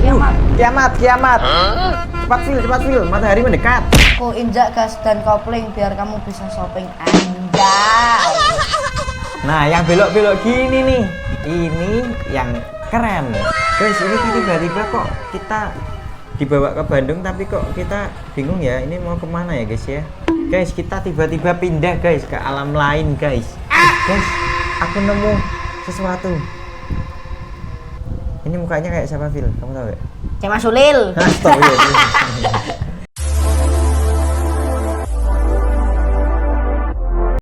Kiamat. Cepat Phil, matahari mendekat. Aku injak gas dan kopling biar kamu bisa shopping anjay. Nah, yang belok-belok gini nih, ini yang keren. Guys, ini tiba-tiba kok kita dibawa ke Bandung, tapi kok kita bingung ya, ini mau kemana ya guys ya. Guys, kita tiba-tiba pindah guys ke alam lain guys. Guys, aku nemu sesuatu. Ini mukanya kayak siapa Phil? Kamu tahu gak? Cema Sulil. Astagfirullah.